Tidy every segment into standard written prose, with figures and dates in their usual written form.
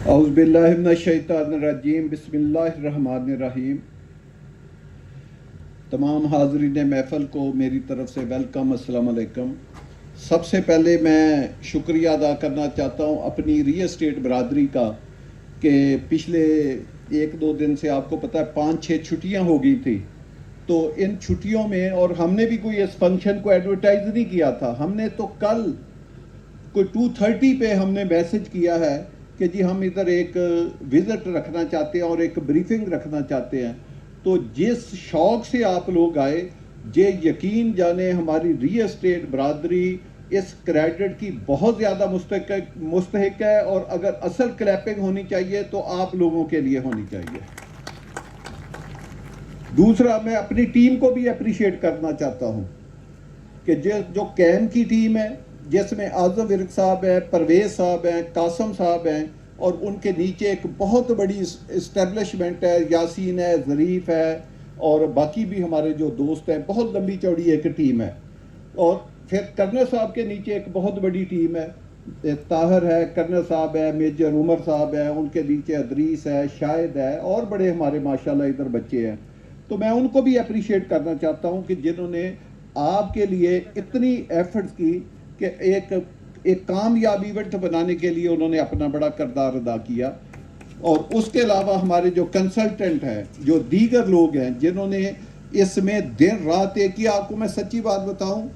औज़ुबिल्लाहिमिनश्शैतानिर्रजीम बिस्मिल्लाहिर्रहमानिर्रहीम। तमाम हाज़रीन महफ़िल को मेरी तरफ़ से वेलकम, अस्सलाम वालेकुम। सबसे पहले मैं शुक्रिया अदा करना चाहता हूँ अपनी रियल एस्टेट बरादरी का कि पिछले 1-2 दिन से आपको पता है 5-6 छुट्टियाँ हो गई थी। तो इन छुट्टियों में और हमने भी कोई इस फंक्शन को एडवर्टाइज़ नहीं किया था। हमने तो कल कोई 2:30 पे हमने मैसेज किया है कि जी हम इधर एक विज़िट रखना चाहते हैं और एक ब्रीफिंग रखना चाहते हैं। तो जिस शौक़ से आप लोग आए, ये यकीन जाने हमारी रियल एस्टेट बरादरी इस क्रेडिट की बहुत ज़्यादा मुस्तहिक है, और अगर असल क्लैपिंग होनी चाहिए तो आप लोगों के लिए होनी चाहिए। दूसरा, मैं अपनी टीम को भी अप्रिशिएट करना चाहता हूँ कि जो कैम की टीम है, जिसमें आज़म विर्क साहब हैं, परवेज़ साहब हैं, कासम साहब हैं, और उनके नीचे एक बहुत बड़ी इस्टेब्लिशमेंट है, यासीन है, ज़रीफ़ है, और बाकी भी हमारे जो दोस्त हैं। बहुत लंबी चौड़ी एक टीम है। और फिर कर्नल साहब के नीचे एक बहुत बड़ी टीम है, ताहिर है, कर्नल साहब है, मेजर उमर साहब है, उनके नीचे अदरीस है, शाहिद है, और बड़े हमारे माशाल्लाह इधर बच्चे हैं। तो मैं उनको भी अप्रिशिएट करना चाहता हूँ कि जिन्होंने आपके लिए इतनी एफर्ट्स की कि एक कामयाब इवेंट बनाने के लिए उन्होंने अपना बड़ा किरदार अदा किया। और उसके अलावा हमारे जो कंसल्टेंट हैं, जो दीगर लोग हैं जिन्होंने इसमें दिन रात एक किया। आपको मैं सच्ची बात बताऊं,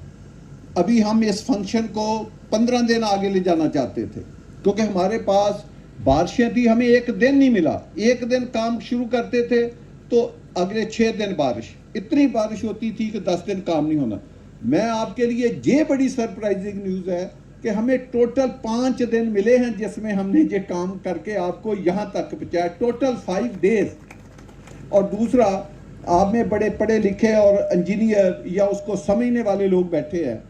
अभी हम इस फंक्शन को 15 दिन आगे ले जाना चाहते थे, क्योंकि हमारे पास बारिशें थी, हमें एक दिन नहीं मिला। एक दिन काम शुरू करते थे तो अगले 6 दिन बारिश, इतनी बारिश होती थी कि 10 दिन काम नहीं होना। मैं आपके लिए ये बड़ी सरप्राइजिंग न्यूज़ है कि हमें टोटल 5 दिन मिले हैं जिसमें हमने ये काम करके आपको यहाँ तक पहुँचाया, टोटल 5 डेज। और दूसरा, आप में बड़े पढ़े लिखे और इंजीनियर या उसको समझने वाले लोग बैठे हैं।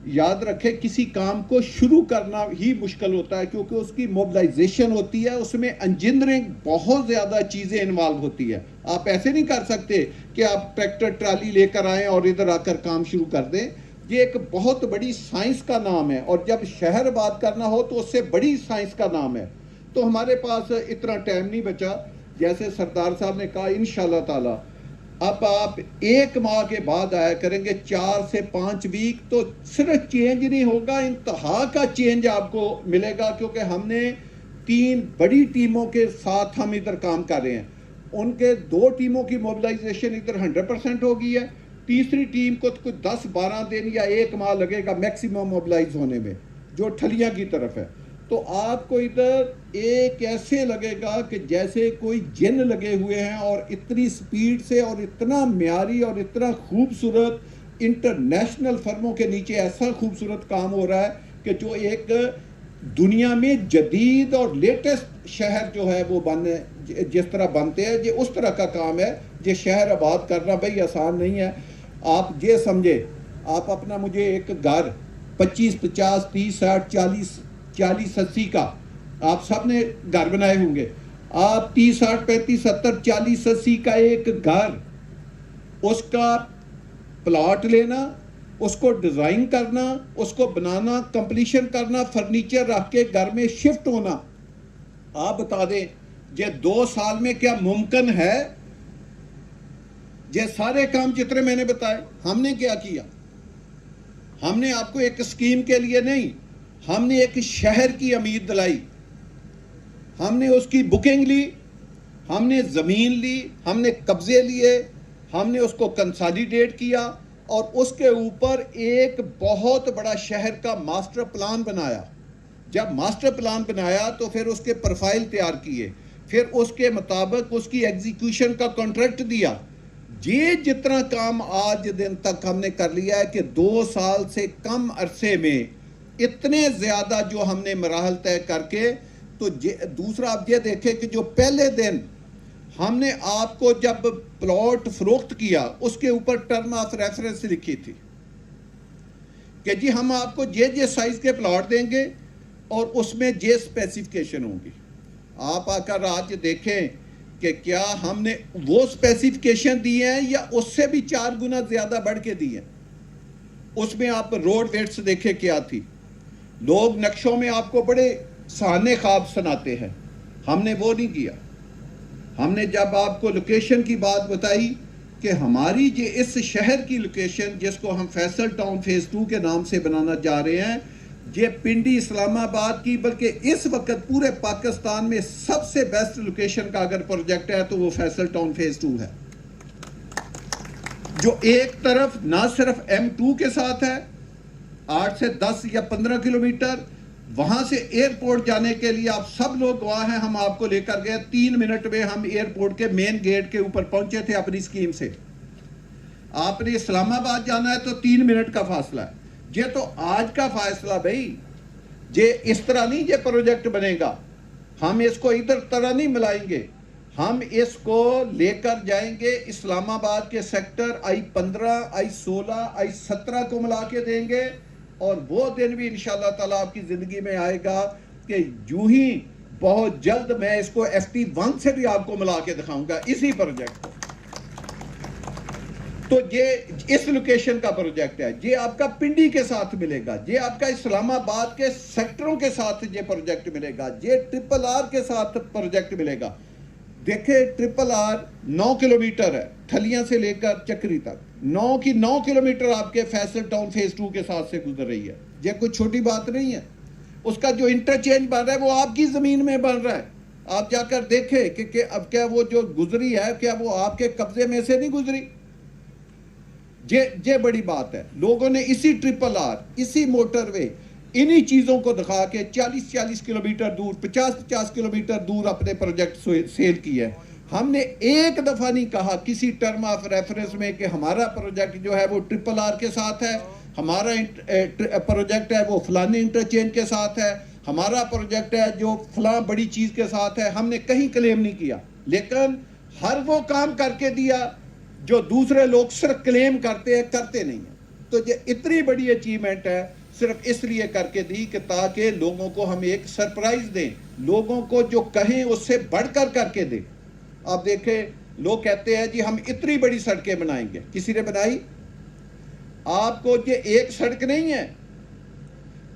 याद रखें, किसी काम को शुरू करना ही मुश्किल होता है, क्योंकि उसकी मोबिलाइजेशन होती है, उसमें इंजीनियरिंग बहुत ज़्यादा चीज़ें इन्वॉल्व होती है। आप ऐसे नहीं कर सकते कि आप ट्रैक्टर ट्राली लेकर आएँ और इधर आकर काम शुरू कर दें। ये एक बहुत बड़ी साइंस का नाम है, और जब शहर बात करना हो तो उससे बड़ी साइंस का नाम है। तो हमारे पास इतना टाइम नहीं बचा। जैसे सरदार साहब ने कहा, इंशाल्लाह ताला अब आप 1 माह के बाद आया करेंगे, 4 से 5 वीक, तो सिर्फ चेंज नहीं होगा, इंतहा का चेंज आपको मिलेगा। क्योंकि हमने 3 बड़ी टीमों के साथ हम इधर काम कर रहे हैं। उनके 2 टीमों की मोबिलाइजेशन इधर 100% हो गई है। तीसरी टीम को तो कुछ 10-12 दिन या 1 माह लगेगा मैक्सिमम मोबिलाइज होने में, जो ठलियाँ की तरफ है। तो आपको इधर एक ऐसे लगेगा कि जैसे कोई जिन लगे हुए हैं, और इतनी स्पीड से और इतना म्यारी और इतना खूबसूरत इंटरनेशनल फर्मों के नीचे ऐसा खूबसूरत काम हो रहा है कि जो एक दुनिया में जदीद और लेटेस्ट शहर जो है वो जिस तरह बनते हैं, ये उस तरह का काम है। ये शहर आबाद करना भाई आसान नहीं है। आप ये समझे, आप अपना मुझे एक घर 25, 50, 30, 60, 40, 80 का आप सब ने घर बनाए होंगे। आप 30, 60, 35, 70, 40, 80 का एक घर, उसका प्लॉट लेना, उसको डिज़ाइन करना, उसको बनाना, कंप्लीशन करना, फर्नीचर रख के घर में शिफ्ट होना, आप बता दें ये 2 साल में क्या मुमकिन है? ये सारे काम जितने मैंने बताए, हमने क्या किया? हमने आपको एक स्कीम के लिए नहीं, हमने एक शहर की उम्मीद दिलाई। हमने उसकी बुकिंग ली, हमने ज़मीन ली, हमने कब्जे लिए, हमने उसको कंसोलिडेट किया, और उसके ऊपर एक बहुत बड़ा शहर का मास्टर प्लान बनाया। जब मास्टर प्लान बनाया तो फिर उसके प्रोफाइल तैयार किए, फिर उसके मुताबिक उसकी एग्जीक्यूशन का कॉन्ट्रैक्ट दिया। ये जितना काम आज दिन तक हमने कर लिया है कि 2 साल से कम अरसे में इतने ज़्यादा जो हमने मराहल तय करके। तो दूसरा आप ये देखें कि जो पहले दिन हमने आपको जब प्लॉट फरोख्त किया, उसके ऊपर टर्म ऑफ रेफरेंस लिखी थी कि जी हम आपको ये साइज़ के प्लॉट देंगे और उसमें ये स्पेसिफिकेशन होंगी। आप आकर आज देखें कि क्या हमने वो स्पेसिफिकेशन दिए हैं या उससे भी 4 गुना ज़्यादा बढ़ के दिए हैं। उसमें आप रोड वेट्स देखें क्या थी। लोग नक्शों में आपको बड़े सहाने ख्वाब सुनाते हैं, हमने वो नहीं किया। हमने जब आपको लोकेशन की बात बताई कि हमारी ये इस शहर की लोकेशन जिसको हम फैसल टाउन फेज़ 2 के नाम से बनाना जा रहे हैं, ये पिंडी इस्लामाबाद की बल्कि इस वक्त पूरे पाकिस्तान में सबसे बेस्ट लोकेशन का अगर प्रोजेक्ट है तो वो फैसल टाउन फेज़ 2 है, जो एक तरफ ना सिर्फ M2 के साथ है 8 से 10 या 15 किलोमीटर, वहां से एयरपोर्ट जाने के लिए आप सब लोग गवाह हैं, हम आपको लेकर गए 3 मिनट में हम एयरपोर्ट के मेन गेट के ऊपर पहुंचे थे अपनी स्कीम से। आपने इस्लामाबाद जाना है तो 3 मिनट का फासला है। ये तो आज का फासला भाई, ये इस तरह नहीं ये प्रोजेक्ट बनेगा, हम इसको इधर तरह नहीं मिलाएंगे, हम इसको लेकर जाएंगे इस्लामाबाद के सेक्टर I-15, I-16, I-17 को मिला के देंगे, और वो दिन भी इंशाल्लाह ताला आपकी जिंदगी में आएगा कि यूं ही बहुत जल्द मैं इसको FT1 से भी आपको मिला के दिखाऊंगा इसी प्रोजेक्ट को। तो ये इस लोकेशन का प्रोजेक्ट है, ये आपका पिंडी के साथ मिलेगा, ये आपका इस्लामाबाद के सेक्टरों के साथ ये प्रोजेक्ट मिलेगा, ये RRR के साथ प्रोजेक्ट मिलेगा। देखे RRR 9 किलोमीटर है थलियां से लेकर चक्री तक, 9 किलोमीटर आपके फैसल टाउन फेज़ 2 के साथ से गुजर रही है। ये कोई छोटी बात नहीं है। उसका जो इंटरचेंज बन रहा है वो आपकी जमीन में बन रहा है। आप जाकर देखें कि अब क्या वो जो गुजरी है क्या वो आपके कब्जे में से नहीं गुजरी। ये बड़ी बात है। लोगों ने इसी RRR, इसी मोटरवे, इन्हीं चीज़ों को दिखा के 40-40 किलोमीटर दूर, 50-50 किलोमीटर दूर अपने प्रोजेक्ट सेल किया है। हमने एक दफ़ा नहीं कहा किसी टर्म ऑफ रेफरेंस में कि हमारा प्रोजेक्ट जो है वो RRR के साथ है, हमारा प्रोजेक्ट है वो फलाने इंटरचेंज के साथ है, हमारा प्रोजेक्ट है जो फलां बड़ी चीज़ के साथ है। हमने कहीं क्लेम नहीं किया, लेकिन हर वो काम करके दिया जो दूसरे लोग सिर्फ क्लेम करते हैं, करते नहीं हैं। तो ये इतनी बड़ी अचीवमेंट है सिर्फ इसलिए करके दी कि ताकि लोगों को हम एक सरप्राइज दें, लोगों को जो कहें उससे बढ़कर करके दें। आप देखें लोग कहते हैं जी हम इतनी बड़ी सड़कें बनाएंगे, किसी ने बनाई? आपको ये एक सड़क नहीं है,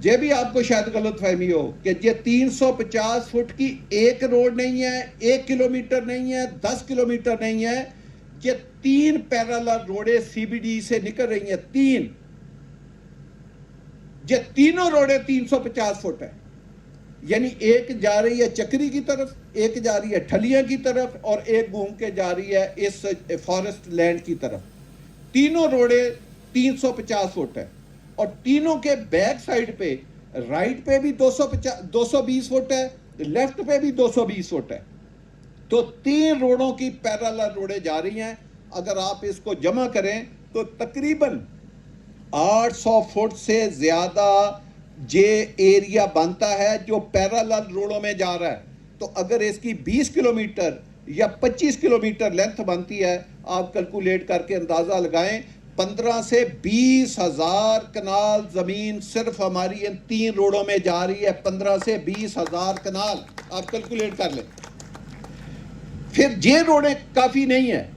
ये भी आपको शायद गलतफहमी हो कि ये 350 फुट की एक रोड नहीं है, 1 किलोमीटर नहीं है, 10 किलोमीटर नहीं है, ये 3 पैरेलल रोडें CBD से निकल रही हैं। 3, ये तीनों रोडें 350 फुट है, यानी एक जा रही है चक्री की तरफ, एक जा रही है ठलियां की तरफ, और एक घूम के जा रही है इस फॉरेस्ट लैंड की तरफ। तीनों रोडें 350 फुट है, और तीनों के बैक साइड पे, राइट पे भी 220 फुट है, लेफ्ट पे भी 220 फुट है। तो 3 रोडों की पैरेलल रोडें जा रही हैं। अगर आप इसको जमा करें तो तकरीबन 800 फुट से ज्यादा ये एरिया बनता है जो पैरेलल रोडों में जा रहा है। तो अगर इसकी 20 किलोमीटर या 25 किलोमीटर लेंथ बनती है, आप कैलकुलेट करके अंदाजा लगाएं, 15 से 20 हजार कनाल जमीन सिर्फ हमारी इन 3 रोडों में जा रही है। 15 से 20 हजार कनाल आप कैलकुलेट कर लें। फिर ये रोडें काफी नहीं है,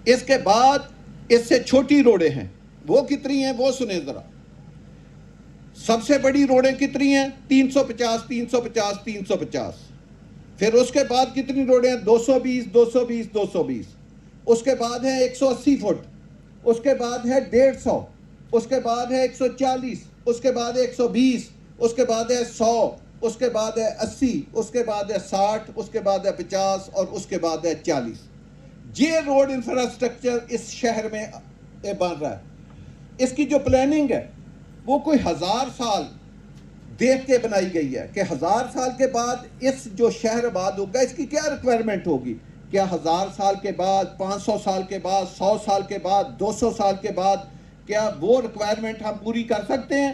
इसके बाद इससे छोटी रोडें हैं। वो कितनी हैं वो सुने जरा। सबसे बड़ी रोडें कितनी हैं? 350, 350, 350। फिर उसके बाद कितनी रोडें हैं? 220, 220, 220। उसके बाद है 180 फुट, उसके बाद है 150, उसके बाद है 140, उसके बाद है 120, उसके बाद है 100, उसके बाद है 80, उसके बाद है 60, उसके बाद है 50, और उसके बाद है 40। ये रोड इंफ्रास्ट्रक्चर इस शहर में बन रहा है। इसकी जो प्लानिंग है वो कोई 1000 साल देख के बनाई गई है कि 1000 साल के बाद इस जो शहर आबाद होगा इसकी क्या रिक्वायरमेंट होगी। क्या 1000 साल के बाद, 500 साल के बाद, 100 साल के बाद, 200 साल के बाद क्या वो रिक्वायरमेंट हम पूरी कर सकते हैं?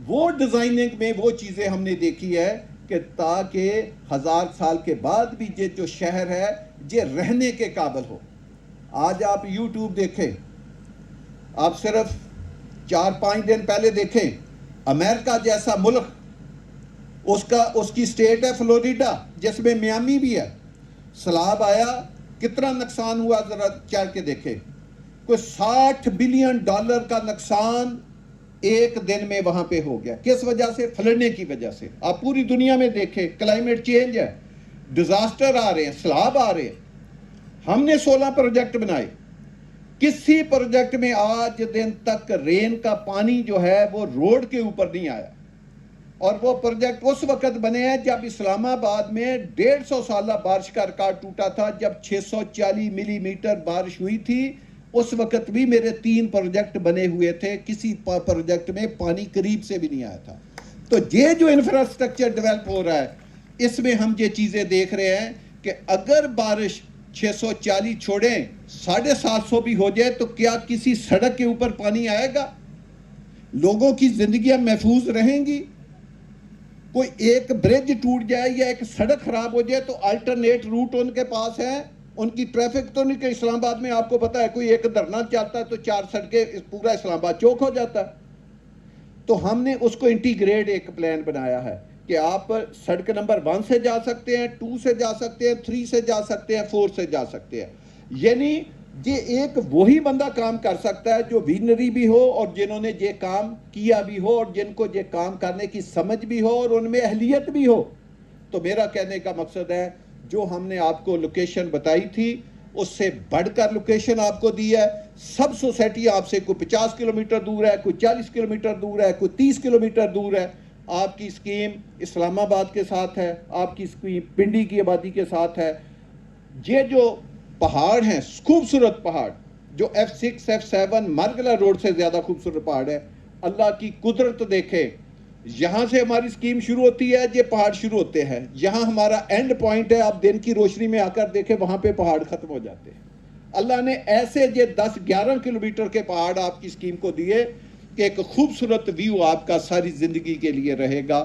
वो डिज़ाइनिंग में वो चीज़ें हमने देखी है कि ताकि 1000 साल के बाद भी ये जो शहर है ये रहने के काबिल हो। आज आप YouTube देखें, आप सिर्फ 4-5 दिन पहले देखें, अमेरिका जैसा मुल्क, उसकी स्टेट है फ्लोरिडा जिसमें मियामी भी है, सैलाब आया, कितना नुकसान हुआ जरा चल के देखें। कोई $60 बिलियन का नुकसान एक दिन में वहां पे हो गया। किस वजह से? फलने की वजह से। आप पूरी दुनिया में देखें, क्लाइमेट चेंज है, डिजास्टर आ रहे हैं, सैलाब आ रहे हैं। हमने 16 प्रोजेक्ट बनाए, किसी प्रोजेक्ट में आज दिन तक रेन का पानी जो है वो रोड के ऊपर नहीं आया। और वो प्रोजेक्ट उस वक्त बने हैं जब इस्लामाबाद में 150 साल बारिश का रिकॉर्ड टूटा था, जब 640 मिलीमीटर बारिश हुई थी। उस वक्त भी मेरे 3 प्रोजेक्ट बने हुए थे, किसी प्रोजेक्ट में पानी करीब से भी नहीं आया था। तो ये जो इंफ्रास्ट्रक्चर डेवलप हो रहा है, इसमें हम ये चीज़ें देख रहे हैं कि अगर बारिश 640 छोड़ें 750 भी हो जाए तो क्या किसी सड़क के ऊपर पानी आएगा? लोगों की जिंदगियां महफूज रहेंगी? कोई एक ब्रिज टूट जाए या एक सड़क खराब हो जाए तो अल्टरनेट रूट उनके पास है, उनकी ट्रैफिक तो नहीं। कि इस्लामाबाद में आपको पता है कोई एक धरना चलता है तो 4 सड़कें पूरा इस्लामाबाद चौक हो जाता है। तो हमने उसको इंटीग्रेट एक प्लान बनाया है कि आप सड़क नंबर 1 से जा सकते हैं, 2 से जा सकते हैं, 3 से जा सकते हैं, 4 से जा सकते हैं। यानी ये एक वही बंदा काम कर सकता है जो विजनरी भी हो और जिन्होंने ये काम किया भी हो और जिनको ये काम करने की समझ भी हो और उनमें अहलियत भी हो। तो मेरा कहने का मकसद है, जो हमने आपको लोकेशन बताई थी उससे बढ़कर लोकेशन आपको दी है। सब सोसाइटी आपसे कोई 50 किलोमीटर दूर है, कोई 40 किलोमीटर दूर है, कोई 30 किलोमीटर दूर है। आपकी स्कीम इस्लामाबाद के साथ है, आपकी स्कीम पिंडी की आबादी के साथ है। ये जो पहाड़ हैं, खूबसूरत पहाड़, जो F6 F7 मार्गला रोड से ज़्यादा खूबसूरत पहाड़ है। अल्लाह की कुदरत देखे, यहाँ से हमारी स्कीम शुरू होती है, ये पहाड़ शुरू होते हैं, यहाँ हमारा एंड पॉइंट है। आप दिन की रोशनी में आकर देखें, वहाँ पे पहाड़ खत्म हो जाते हैं। अल्लाह ने ऐसे ये 10-11 किलोमीटर के पहाड़ आपकी स्कीम को दिए कि एक खूबसूरत व्यू आपका सारी ज़िंदगी के लिए रहेगा।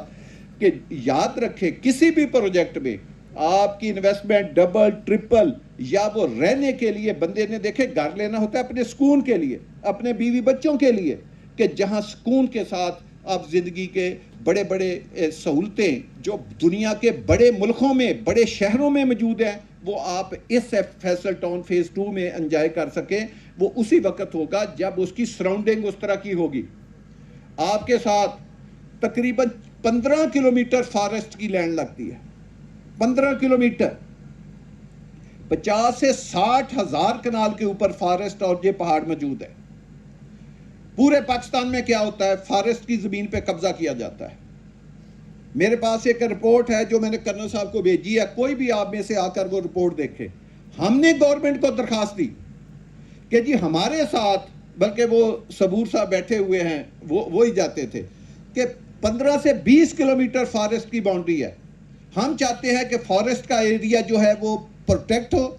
कि याद रखें, किसी भी प्रोजेक्ट में आपकी इन्वेस्टमेंट डबल ट्रिपल, या वो रहने के लिए बंदे ने देखे घर लेना होता है अपने सुकून के लिए, अपने बीवी बच्चों के लिए, कि जहां सुकून के साथ आप जिंदगी के बड़े बड़े सहूलतें जो दुनिया के बड़े मुल्कों में, बड़े शहरों में मौजूद हैं, वो आप इस फैसल टाउन फेज 2 में एंजॉय कर सकें। वो उसी वक्त होगा जब उसकी सराउंडिंग उस तरह की होगी। आपके साथ तकरीबन 15 किलोमीटर फॉरेस्ट की लैंड लगती है, 15 किलोमीटर, 50 से 60 हजार कनाल के ऊपर फॉरेस्ट और ये पहाड़ मौजूद है। पूरे पाकिस्तान में क्या होता है, फॉरेस्ट की जमीन पे कब्जा किया जाता है। मेरे पास एक रिपोर्ट है जो मैंने कर्नल साहब को भेजी है, कोई भी आप में से आकर वो रिपोर्ट देखे। हमने गवर्नमेंट को दरखास्त दी कि जी हमारे साथ, बल्कि वो सबूर साहब बैठे हुए हैं, वो ही जाते थे, कि 15 से 20 किलोमीटर फॉरेस्ट की बाउंड्री है। हम चाहते हैं कि फॉरेस्ट का एरिया जो है वो प्रोटेक्ट हो,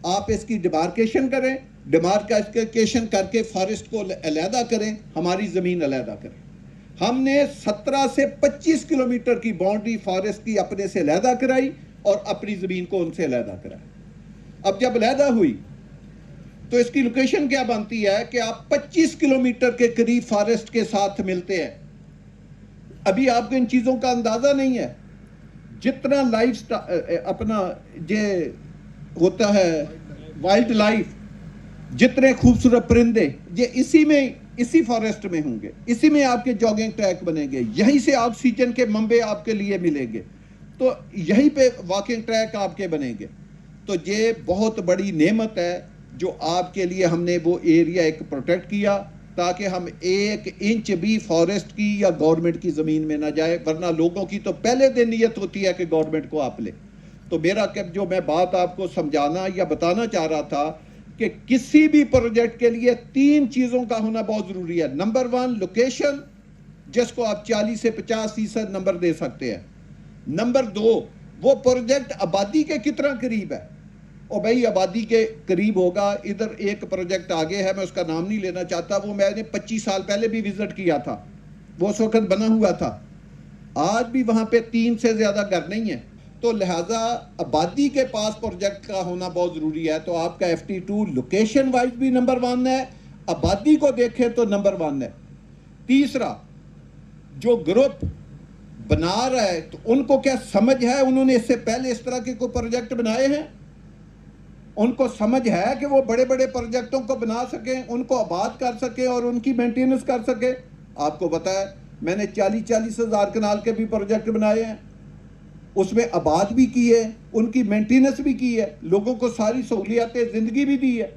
आप इसकी डिमार्केशन करें, डिमार्केशन करके फॉरेस्ट को अलहदा करें, हमारी ज़मीन अलहदा करें। हमने 17 से 25 किलोमीटर की बाउंड्री फॉरेस्ट की अपने से अलहदा कराई और अपनी ज़मीन को उनसे अलहदा कराया। अब जब अलहदा हुई तो इसकी लोकेशन क्या बनती है कि आप 25 किलोमीटर के करीब फॉरेस्ट के साथ मिलते हैं। अभी आपको इन चीज़ों का अंदाज़ा नहीं है। जितना लाइफ अपना ये होता है वाइल्ड लाइफ, जितने खूबसूरत परिंदे, ये इसी फॉरेस्ट में होंगे, इसी में आपके जॉगिंग ट्रैक बनेंगे, यहीं से ऑक्सीजन के मंबे आपके लिए मिलेंगे, तो यहीं पे वॉकिंग ट्रैक आपके बनेंगे। तो ये बहुत बड़ी नेमत है जो आपके लिए हमने वो एरिया एक प्रोटेक्ट किया, ताकि हम 1 इंच भी फॉरेस्ट की या गवर्नमेंट की ज़मीन में ना जाए, वरना लोगों की तो पहले दिन नियत होती है कि गवर्नमेंट को आप ले। तो मेरा जो मैं बात आपको समझाना या बताना चाह रहा था कि किसी भी प्रोजेक्ट के लिए 3 चीज़ों का होना बहुत ज़रूरी है। नंबर 1 लोकेशन, जिसको आप 40 से 50% नंबर दे सकते हैं। नंबर 2 वो प्रोजेक्ट आबादी के कितना करीब है। और भाई आबादी के करीब होगा, इधर एक प्रोजेक्ट आगे है, मैं उसका नाम नहीं लेना चाहता, वो मैंने 25 साल पहले भी विजिट किया था, वो उस वक्त बना हुआ था। आज भी वहाँ पे 3 से ज़्यादा घर नहीं है। तो लिहाजा आबादी के पास प्रोजेक्ट का होना बहुत ज़रूरी है। तो आपका FT2 लोकेशन वाइज भी नंबर 1 है, आबादी को देखें तो नंबर 1 है। तीसरा, जो ग्रुप बना रहा है तो उनको क्या समझ है, उन्होंने इससे पहले इस तरह के कोई प्रोजेक्ट बनाए हैं, उनको समझ है कि वो बड़े बड़े प्रोजेक्टों को बना सकें, उनको आबाद कर सकें और उनकी मेंटेनेंस कर सकें। आपको पता है मैंने 40-40 हज़ार कनाल के भी प्रोजेक्ट बनाए हैं, उसमें आबाद भी की है, उनकी मेंटेनेंस भी की है, लोगों को सारी सहूलियातें ज़िंदगी भी दी है।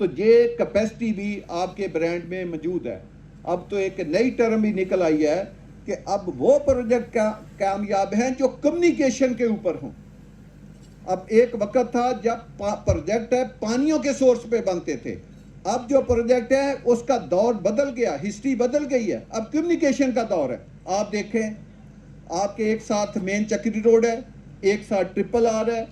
तो ये कैपेसिटी भी आपके ब्रांड में मौजूद है। अब तो एक नई टर्म भी निकल आई है कि अब वो प्रोजेक्ट कामयाब हैं जो कम्युनिकेशन के ऊपर हों। अब एक वक्त था जब प्रोजेक्ट है पानियों के सोर्स पे बनते थे, अब जो प्रोजेक्ट है उसका दौर बदल गया, हिस्ट्री बदल गई है, अब कम्युनिकेशन का दौर है। आप देखें, आपके एक साथ मेन चक्री रोड है, एक साथ ट्रिपल आर है,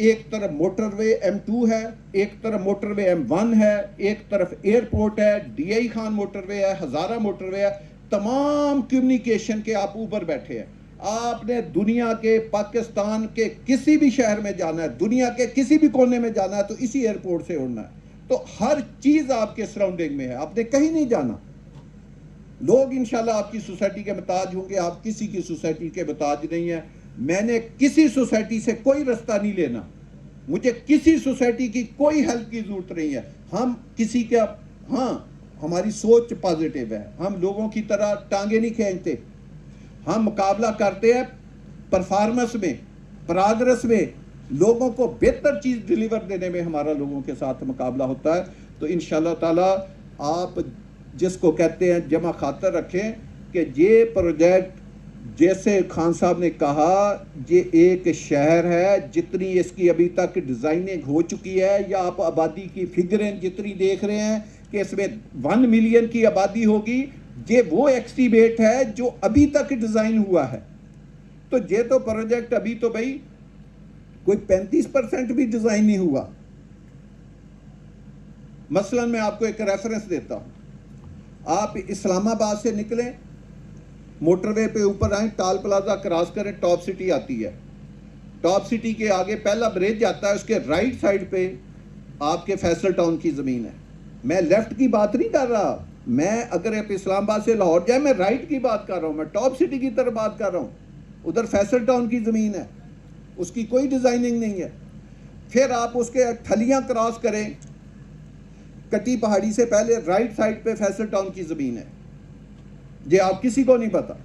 एक तरफ मोटरवे M2 है, एक तरफ मोटरवे M1 है, एक तरफ एयरपोर्ट है, DI खान मोटरवे है, हज़ारा मोटरवे है, तमाम कम्युनिकेशन के आप ऊपर बैठे हैं। आपने दुनिया के, पाकिस्तान के किसी भी शहर में जाना है, दुनिया के किसी भी कोने में जाना है तो इसी एयरपोर्ट से उड़ना है। तो हर चीज़ आपके सराउंडिंग में है, आपने कहीं नहीं जाना। लोग इंशाल्लाह आपकी सोसाइटी के मुताज होंगे, आप किसी की सोसाइटी के मुताज नहीं है। मैंने किसी सोसाइटी से कोई रास्ता नहीं लेना, मुझे किसी सोसाइटी की कोई हेल्प की जरूरत नहीं है। हम किसी का, हाँ हमारी सोच पॉजिटिव है, हम लोगों की तरह टांगे नहीं खींचते, हम मुकाबला करते हैं परफॉर्मेंस में, प्रोग्रेस में, लोगों को बेहतर चीज़ डिलीवर देने में हमारा लोगों के साथ मुकाबला होता है। तो इंशाल्लाह ताला आप जिसको कहते हैं जमा खातर रखें कि ये प्रोजेक्ट जैसे खान साहब ने कहा, ये एक शहर है, जितनी इसकी अभी तक डिज़ाइनिंग हो चुकी है, या आप आबादी की फिगरें जितनी देख रहे हैं कि इसमें 1 मिलियन की आबादी होगी, ये वो एस्टीमेट है जो अभी तक डिज़ाइन हुआ है। तो ये तो प्रोजेक्ट अभी तो भाई कोई 35% भी डिज़ाइन नहीं हुआ। मसलन मैं आपको एक रेफरेंस देता हूँ, आप इस्लामाबाद से निकलें, मोटरवे पे ऊपर आए, टाल प्लाजा क्रॉस करें, टॉप सिटी आती है। टॉप सिटी के आगे पहला ब्रिज आता है, उसके राइट साइड पे आपके फैसल टाउन की ज़मीन है। मैं लेफ्ट की बात नहीं कर रहा, मैं अगर आप इस्लामाबाद से लाहौर जाए, मैं राइट की बात कर रहा हूँ, मैं टॉप सिटी की तरफ बात कर रहा हूँ। उधर फैसल टाउन की ज़मीन है, उसकी कोई डिज़ाइनिंग नहीं है। फिर आप उसके ठलियाँ क्रॉस करें, कटी पहाड़ी से पहले राइट साइड पे फैसल टाउन की ज़मीन है, ये आप किसी को नहीं पता।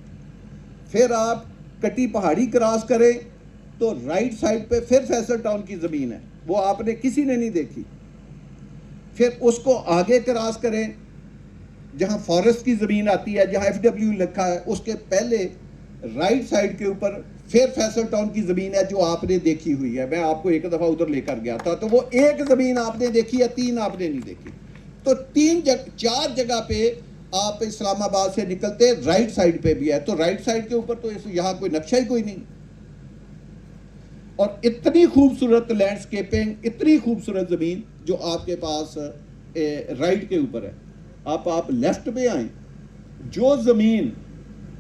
फिर आप कटी पहाड़ी क्रॉस करें तो राइट साइड पे फिर फैसल टाउन की ज़मीन है, वो आपने किसी ने नहीं देखी। फिर उसको आगे क्रॉस करें, जहां फॉरेस्ट की ज़मीन आती है, जहां FW लिखा है, उसके पहले राइट साइड के ऊपर फिर फैसल टाउन की ज़मीन है जो आपने देखी हुई है। मैं आपको एक दफ़ा उधर लेकर गया था, तो वो एक ज़मीन आपने देखी है, 3 आपने नहीं देखी। तो 4 जगह पे आप इस्लामाबाद से निकलते राइट साइड पे भी है, तो राइट साइड के ऊपर तो यहाँ कोई नक्शा ही कोई नहीं। और इतनी खूबसूरत लैंडस्केपिंग, इतनी खूबसूरत ज़मीन जो आपके पास राइट के ऊपर है। आप लेफ्ट पे आए, जो ज़मीन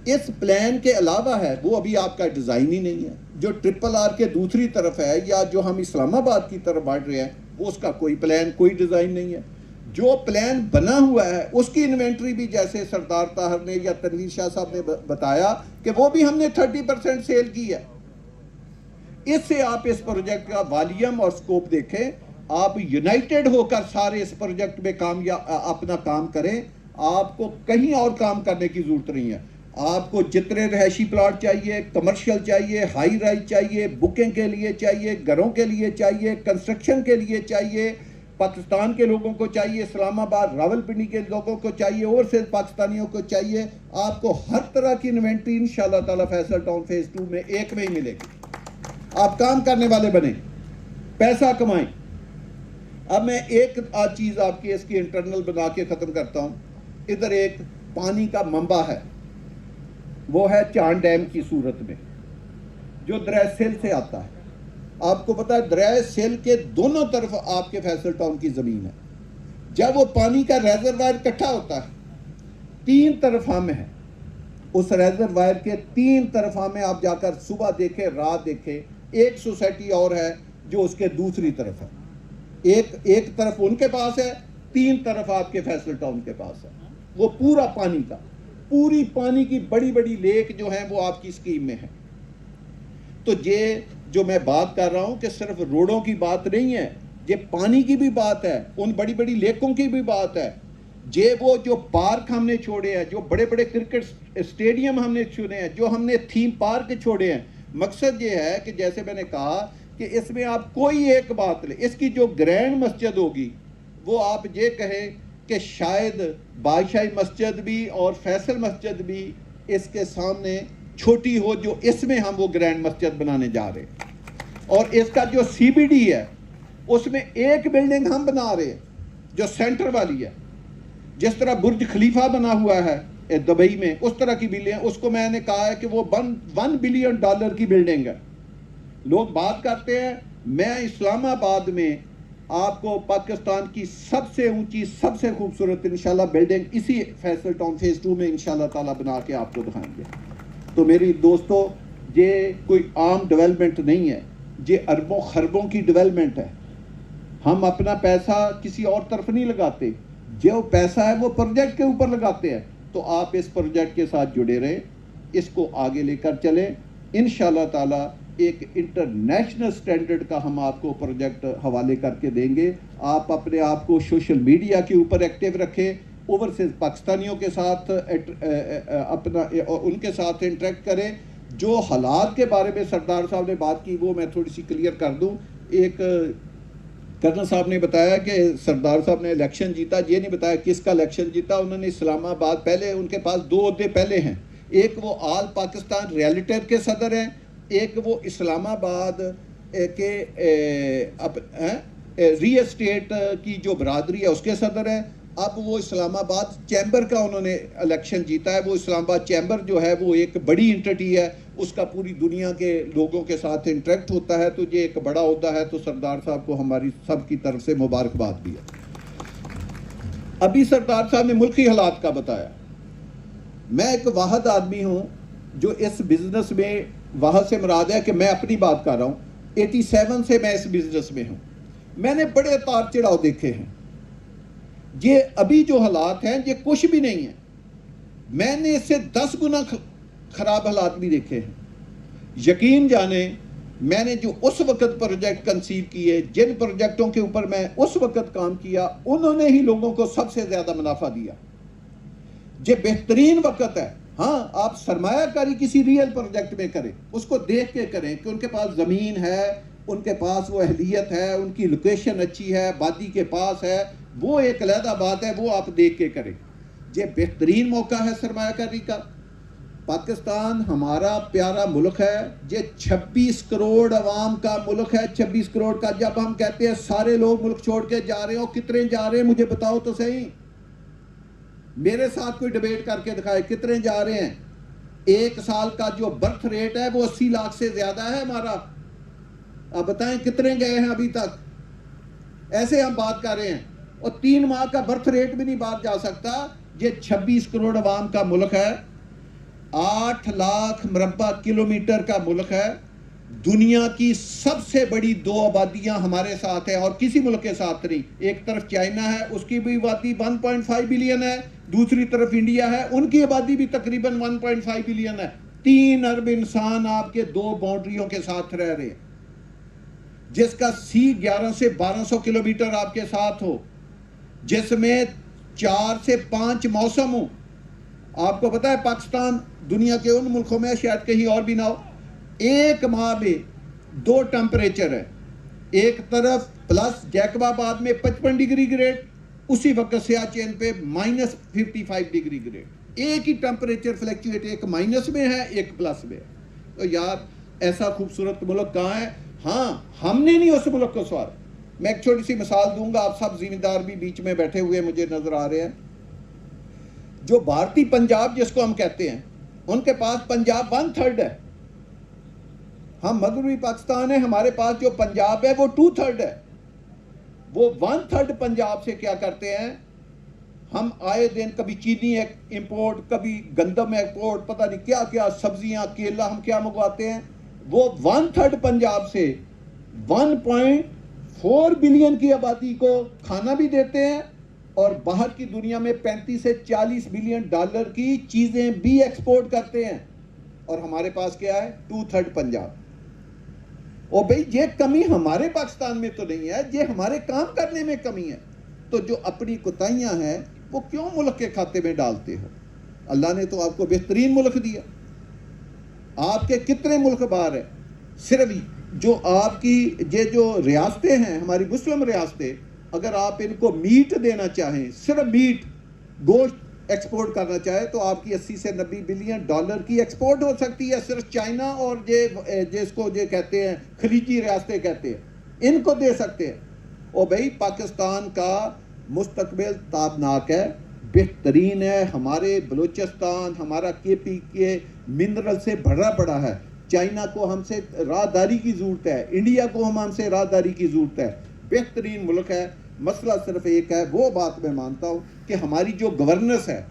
इस प्लान के अलावा है वो अभी आपका डिज़ाइन ही नहीं है। जो ट्रिपल आर के दूसरी तरफ है, या जो हम इस्लामाबाद की तरफ बढ़ रहे हैं, वो उसका कोई प्लान, कोई डिज़ाइन नहीं है। जो प्लान बना हुआ है उसकी इन्वेंट्री भी, जैसे सरदार ताहर ने या तनवीर शाह साहब ने बताया कि वो भी हमने 30% सेल की है। इससे आप इस प्रोजेक्ट का वॉल्यूम और स्कोप देखें, आप यूनाइटेड होकर सारे इस प्रोजेक्ट में अपना काम करें। आपको कहीं और काम करने की जरूरत नहीं है। आपको जितने रहायशी प्लाट चाहिए, कमर्शियल चाहिए, हाई राइज चाहिए, बुकिंग के लिए चाहिए, घरों के लिए चाहिए, कंस्ट्रक्शन के लिए चाहिए, पाकिस्तान के लोगों को चाहिए, इस्लामाबाद रावलपिंडी के लोगों को चाहिए, और से पाकिस्तानियों को चाहिए, आपको हर तरह की इन्वेंट्री इंशाल्लाह ताला फैसल टाउन फेज़ 2 में एक में ही मिलेगी। आप काम करने वाले बने, पैसा कमाएं। अब मैं एक चीज़ आपकी इसकी इंटरनल बना के ख़त्म करता हूँ। इधर एक पानी का मंबा है, वो है चांद डैम की सूरत में, जो दरिया सिल से आता है। आपको पता है दरिया सिल के दोनों तरफ आपके फैसल टाउन की ज़मीन है। जब वो पानी का रेजरवायर इकट्ठा होता है, 3 तरफा में है, उस रेजरवायर के 3 तरफा में आप जाकर सुबह देखें, रात देखें। एक सोसाइटी और है जो उसके दूसरी तरफ है, एक तरफ उनके पास है, 3 तरफ आपके फैसल टाउन के पास है। वो पूरा पानी का, पूरी पानी की बड़ी बड़ी लेक जो है वो आपकी स्कीम में है। तो ये जो मैं बात कर रहा हूं कि सिर्फ रोडों की बात नहीं है, ये पानी की भी बात है, उन बड़ी बड़ी लेकों की भी बात है। जे वो जो पार्क हमने छोड़े हैं, जो बड़े बड़े क्रिकेट स्टेडियम हमने चुने हैं, जो हमने थीम पार्क छोड़े हैं, मकसद ये है कि जैसे मैंने कहा कि इसमें आप कोई एक बात ले, इसकी जो ग्रैंड मस्जिद होगी वो आप ये कहें कि शायद बादशाही मस्जिद भी और फैसल मस्जिद भी इसके सामने छोटी हो, जो इसमें हम वो ग्रैंड मस्जिद बनाने जा रहे हैं। और इसका जो CBD है उसमें एक बिल्डिंग हम बना रहे हैं जो सेंटर वाली है, जिस तरह बुर्ज खलीफा बना हुआ है दुबई में, उस तरह की बिल्डिंग, उसको मैंने कहा है कि वो $1 बिलियन की बिल्डिंग है। लोग बात करते हैं, मैं इस्लामाबाद में आपको पाकिस्तान की सबसे ऊंची सबसे खूबसूरत इंशाल्लाह बिल्डिंग इसी फैसल टाउन फेज 2 में इंशाल्लाह ताला बना के आपको दिखाएंगे। तो मेरी दोस्तों, ये कोई आम डेवलपमेंट नहीं है, ये अरबों खरबों की डेवलपमेंट है। हम अपना पैसा किसी और तरफ नहीं लगाते, जो पैसा है वो प्रोजेक्ट के ऊपर लगाते हैं। तो आप इस प्रोजेक्ट के साथ जुड़े रहें, इसको आगे लेकर चलें। इंशाल्लाह ताला एक इंटरनेशनल स्टैंडर्ड का हम आपको प्रोजेक्ट हवाले करके देंगे। आप अपने आप को सोशल मीडिया के ऊपर एक्टिव रखें, ओवरसीज पाकिस्तानियों के साथ अपना उनके साथ इंटरेक्ट करें। जो हालात के बारे में सरदार साहब ने बात की वो मैं थोड़ी सी क्लियर कर दूं। एक कर्नल साहब ने बताया कि सरदार साहब ने इलेक्शन जीता, ये नहीं बताया किसका इलेक्शन जीता। उन्होंने इस्लामाबाद, पहले उनके पास 2 ओहदे पहले हैं, एक वो आल पाकिस्तान रियलिटिव के सदर हैं, एक वो इस्लामाबाद के री एस्टेट की जो बरादरी है उसके सदर हैं। अब वो इस्लामाबाद चैम्बर का उन्होंने इलेक्शन जीता है। वो इस्लामाबाद चैम्बर जो है वो एक बड़ी एंटिटी है, उसका पूरी दुनिया के लोगों के साथ इंटरेक्ट होता है, तो ये एक बड़ा ओहदा है। तो सरदार साहब को हमारी सब की तरफ से मुबारकबाद भी है। अभी सरदार साहब ने मुल्की हालात का बताया। मैं एक वाहद आदमी हूँ जो इस बिजनेस में, वहाँ से मुराद है कि मैं अपनी बात कर रहा हूँ, 87 से मैं इस बिजनेस में हूँ। मैंने बड़े तार चढ़ाव देखे हैं। ये अभी जो हालात हैं ये कुछ भी नहीं है, मैंने इससे 10 गुना खराब हालात भी देखे हैं। यकीन जाने, मैंने जो उस वक्त प्रोजेक्ट कंसीव किए, जिन प्रोजेक्टों के ऊपर मैं उस वक्त काम किया, उन्होंने ही लोगों को सबसे ज्यादा मुनाफा दिया। ये बेहतरीन वक्त है। हाँ, आप सरमायाकारी किसी रियल प्रोजेक्ट में करें, उसको देख के करें कि उनके पास ज़मीन है, उनके पास वो अहलियत है, उनकी लोकेशन अच्छी है, वादी के पास है, वो एक अलहदा बात है, वो आप देख के करें। ये बेहतरीन मौका है सरमायाकारी का। पाकिस्तान हमारा प्यारा मुल्क है, ये 26 करोड़ अवाम का मुल्क है। 26 करोड़ का जब हम कहते हैं सारे लोग मुल्क छोड़ के जा रहे हो, कितने जा रहे हैं मुझे बताओ तो सही। मेरे साथ कोई डिबेट करके दिखाए कितने जा रहे हैं। एक साल का जो बर्थ रेट है वो 80 लाख से ज्यादा है हमारा। अब बताएं कितने गए हैं अभी तक। ऐसे हम बात कर रहे हैं, और 3 माह का बर्थ रेट भी नहीं बाहर जा सकता। ये 26 करोड़ अवाम का मुल्क है, 8 लाख मुरब्बा किलोमीटर का मुल्क है। दुनिया की सबसे बड़ी 2 आबादियां हमारे साथ है और किसी मुल्क के साथ नहीं। एक तरफ चाइना है, उसकी भी आबादी 1.5 बिलियन है, दूसरी तरफ इंडिया है, उनकी आबादी भी तकरीबन 1.5 बिलियन है। 3 अरब इंसान आपके 2 बाउंड्रियों के साथ रह रहे हैं, जिसका सी 11 से 1200 किलोमीटर आपके साथ हो, जिसमें 4 से 5 मौसम हो। आपको पता है पाकिस्तान दुनिया के उन मुल्कों में, शायद कहीं और भी ना हो, एक माह में 2 टेम्परेचर है। एक तरफ प्लस जैकबाबाद में 55 डिग्री ग्रेड, उसी वक्त सियाचिन पे -55 डिग्री ग्रेड। एक ही टेम्परेचर फ्लैक्चुएट, एक माइनस में है, एक प्लस में है। तो यार ऐसा खूबसूरत मुल्क कहाँ है। हाँ, हमने नहीं उस मुल्क को सवार। मैं एक छोटी सी मिसाल दूंगा, आप सब जिम्मेदार भी बीच में बैठे हुए मुझे नजर आ रहे हैं। जो भारतीय पंजाब जिसको हम कहते हैं, उनके पास पंजाब 1/3 है। हम मगरबी पाकिस्तान है, हमारे पास जो पंजाब है वो 2/3 है। वो 1/3 पंजाब से क्या करते हैं, हम आए दिन कभी चीनी इंपोर्ट, कभी गंदम एक्सपोर्ट, पता नहीं क्या क्या सब्जियां, केला, हम क्या मंगवाते हैं। वो 1/3 पंजाब से 1.4 बिलियन की आबादी को खाना भी देते हैं, और बाहर की दुनिया में 35 से 40 बिलियन डॉलर की चीजें भी एक्सपोर्ट करते हैं। और हमारे पास क्या है, 2/3 पंजाब। और भाई ये कमी हमारे पाकिस्तान में तो नहीं है, ये हमारे काम करने में कमी है। तो जो अपनी कोताहियां हैं वो क्यों मुल्क के खाते में डालते हो? अल्लाह ने तो आपको बेहतरीन मुल्क दिया। आपके कितने मुल्क बाहर है? सिर्फ जो आपकी ये जो रियासतें हैं, हमारी मुस्लिम रियासतें, अगर आप इनको मीट देना चाहें, सिर्फ मीट गोश्त एक्सपोर्ट करना चाहे, तो आपकी 80 से 90 बिलियन डॉलर की एक्सपोर्ट हो सकती है। सिर्फ चाइना और जिसको ये कहते हैं खलीजी रियासतें कहते हैं, इनको दे सकते हैं। और भाई पाकिस्तान का मुस्तकबिल ताबनाक है, बेहतरीन है। हमारे बलूचिस्तान, हमारा KPK मिनरल से भरा पड़ा है। चाइना को हमसे राहदारी की ज़रूरत है, इंडिया को हमसे राहदारी की ज़रूरत है। बेहतरीन मुल्क है। मसला सिर्फ एक है, वो बात मैं मानता हूँ कि हमारी जो गवर्नेंस है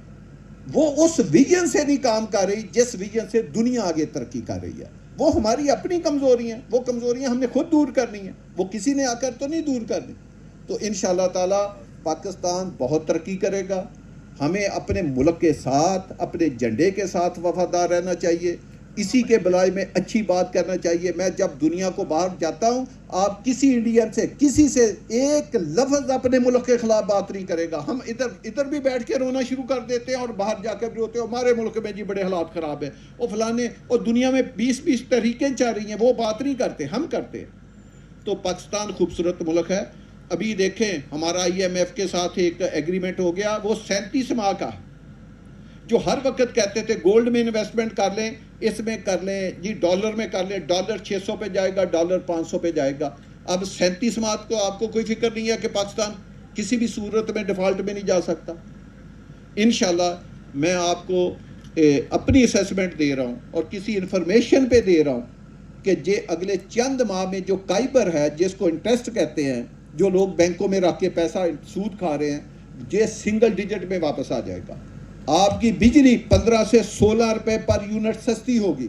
वो उस विजन से नहीं काम कर रही जिस विजन से दुनिया आगे तरक्की कर रही है। वो हमारी अपनी कमज़ोरी हैं, वो कमज़ोरियाँ हमने खुद दूर करनी है, वो किसी ने आकर तो नहीं दूर करनी। तो इंशाअल्लाह ताला पाकिस्तान बहुत तरक्की करेगा। हमें अपने मुल्क के साथ, अपने झंडे के साथ वफादार रहना चाहिए। इसी के बलाई में अच्छी बात करना चाहिए। मैं जब दुनिया को बाहर जाता हूँ, आप किसी इंडियन से, किसी से एक लफ्ज़ अपने मुल्क के खिलाफ बात नहीं करेगा। हम इधर भी बैठ के रोना शुरू कर देते हैं और बाहर जाकर भी रोते हैं, हमारे मुल्क में जी बड़े हालात ख़राब है, और फलाने, और दुनिया में 20-20 तहरीकें चल रही हैं, वो बात नहीं करते, हम करते हैं। तो पाकिस्तान खूबसूरत मुल्क है। अभी देखें, हमारा IMF के साथ एक एग्रीमेंट हो गया, वो 37 माह का, जो हर वक्त कहते थे गोल्ड में इन्वेस्टमेंट कर लें, इसमें कर लें जी, डॉलर में कर लें, डॉलर 600 पे जाएगा, डॉलर 500 पे जाएगा। अब 37 माह को आपको कोई फिक्र नहीं है कि पाकिस्तान किसी भी सूरत में डिफ़ॉल्ट में नहीं जा सकता। इंशाल्लाह मैं आपको अपनी असेसमेंट दे रहा हूँ और किसी इंफॉर्मेशन पे दे रहा हूँ कि जे अगले चंद माह में जो काइबर है, जिसको इंटरेस्ट कहते हैं, जो लोग बैंकों में रख के पैसा सूद खा रहे हैं, ये सिंगल डिजिट में वापस आ जाएगा। आपकी बिजली 15 से 16 रुपए पर यूनिट सस्ती होगी।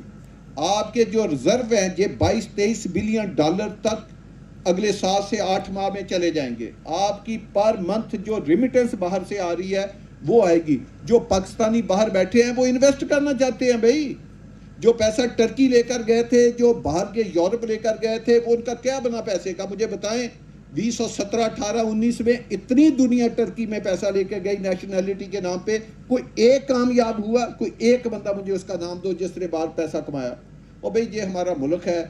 आपके जो रिजर्व हैं ये 22-23 बिलियन डॉलर तक अगले 7 से 8 माह में चले जाएंगे। आपकी पर मंथ जो रिमिटेंस बाहर से आ रही है वो आएगी। जो पाकिस्तानी बाहर बैठे हैं वो इन्वेस्ट करना चाहते हैं भाई। जो पैसा टर्की लेकर गए थे, जो बाहर के यूरोप लेकर गए थे, वो उनका क्या बना पैसे का, मुझे बताएं। 2017, 18, 19 में इतनी दुनिया टर्की में पैसा लेके गई नेशनैलिटी के नाम पे, कोई एक कामयाब हुआ? कोई एक बंदा मुझे उसका नाम दो जिसने बाहर पैसा कमाया। और भाई ये हमारा मुल्क है,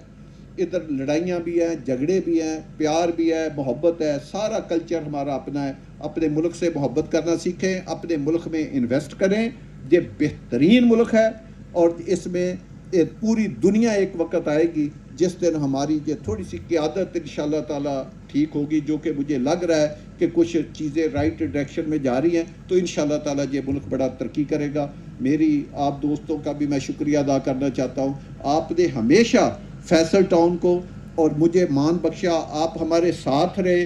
इधर लड़ाइयाँ भी हैं, झगड़े भी हैं, प्यार भी है, मोहब्बत है, सारा कल्चर हमारा अपना है। अपने मुल्क से मोहब्बत करना सीखें, अपने मुल्क में इन्वेस्ट करें। ये बेहतरीन मुल्क है और इसमें पूरी दुनिया एक वक्त आएगी जिस दिन हमारी ये थोड़ी सी क़यादत इंशाअल्लाह ताला ठीक होगी, जो कि मुझे लग रहा है कि कुछ चीज़ें राइट डायरेक्शन में जा रही हैं, तो इंशाअल्लाह ताला ये मुल्क बड़ा तरक्की करेगा। मेरी आप दोस्तों का भी मैं शुक्रिया अदा करना चाहता हूँ। आपने हमेशा फैसल टाउन को और मुझे मान बख्शा, आप हमारे साथ रहे।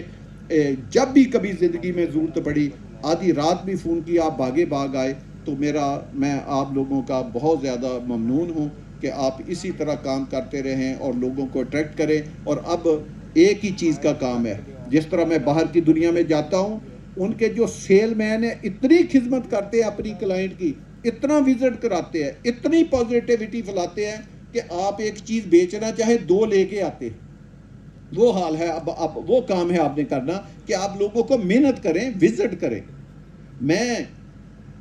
जब भी कभी ज़िंदगी में ज़रूरत पड़ी, आधी रात भी फ़ोन किया, आप भागे भाग आए, तो मैं आप लोगों का बहुत ज़्यादा ममनून हूँ कि आप इसी तरह काम करते रहें और लोगों को अट्रैक्ट करें। और अब एक ही चीज़ का काम है, जिस तरह मैं बाहर की दुनिया में जाता हूँ, उनके जो सेलमैन है इतनी खिदमत करते हैं अपनी क्लाइंट की, इतना विजिट कराते हैं, इतनी पॉजिटिविटी फैलाते हैं कि आप एक चीज़ बेचना चाहे 2 लेके आते हैं। वो हाल है। अब वो काम है आपने करना कि आप लोगों को मेहनत करें, विजिट करें। मैं,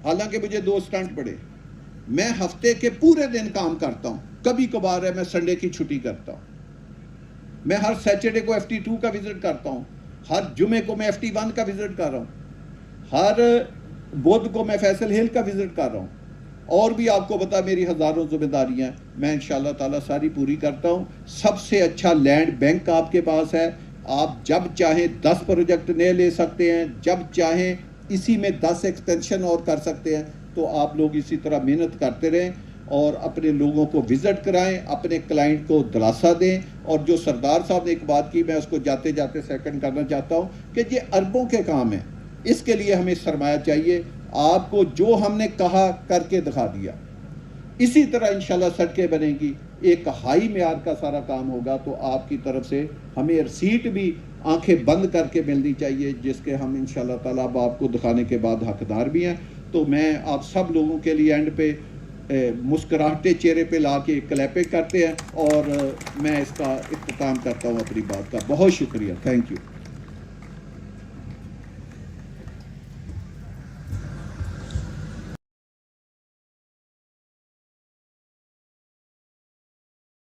हालांकि मुझे 2 स्टंट पड़े, मैं हफ्ते के पूरे दिन काम करता हूँ, कभी कभार है मैं संडे की छुट्टी करता हूँ। मैं हर सैटरडे को FT2 का विजिट करता हूँ, हर जुमे को मैं FT1 का विजिट कर रहा हूँ, हर बुध को मैं फैसल हिल का विजिट कर रहा हूँ। और भी आपको पता मेरी हज़ारों जिम्मेदारियाँ, मैं इंशाअल्लाह ताला सारी पूरी करता हूँ। सबसे अच्छा लैंड बैंक आपके पास है। आप जब चाहें 10 प्रोजेक्ट नए ले सकते हैं, जब चाहें इसी में 10 एक्सटेंशन और कर सकते हैं। तो आप लोग इसी तरह मेहनत करते रहें और अपने लोगों को विज़िट कराएं, अपने क्लाइंट को दिलासा दें। और जो सरदार साहब ने एक बात की, मैं उसको जाते जाते सेकंड करना चाहता हूं कि ये अरबों के काम है, इसके लिए हमें सरमाया चाहिए। आपको जो हमने कहा करके दिखा दिया, इसी तरह इंशाल्लाह सड़कें बनेंगी, एक हाई मेयार का सारा काम होगा। तो आपकी तरफ से हमें रसीट भी आंखें बंद करके मिलनी चाहिए, जिसके हम इंशाल्लाह ताला अब आपको दिखाने के बाद हकदार भी हैं। तो मैं आप सब लोगों के लिए एंड पे मुस्कुराहटे चेहरे पे ला के क्लैपिंग करते हैं और मैं इसका इख्तिताम करता हूँ अपनी बात का। बहुत शुक्रिया, थैंक यू।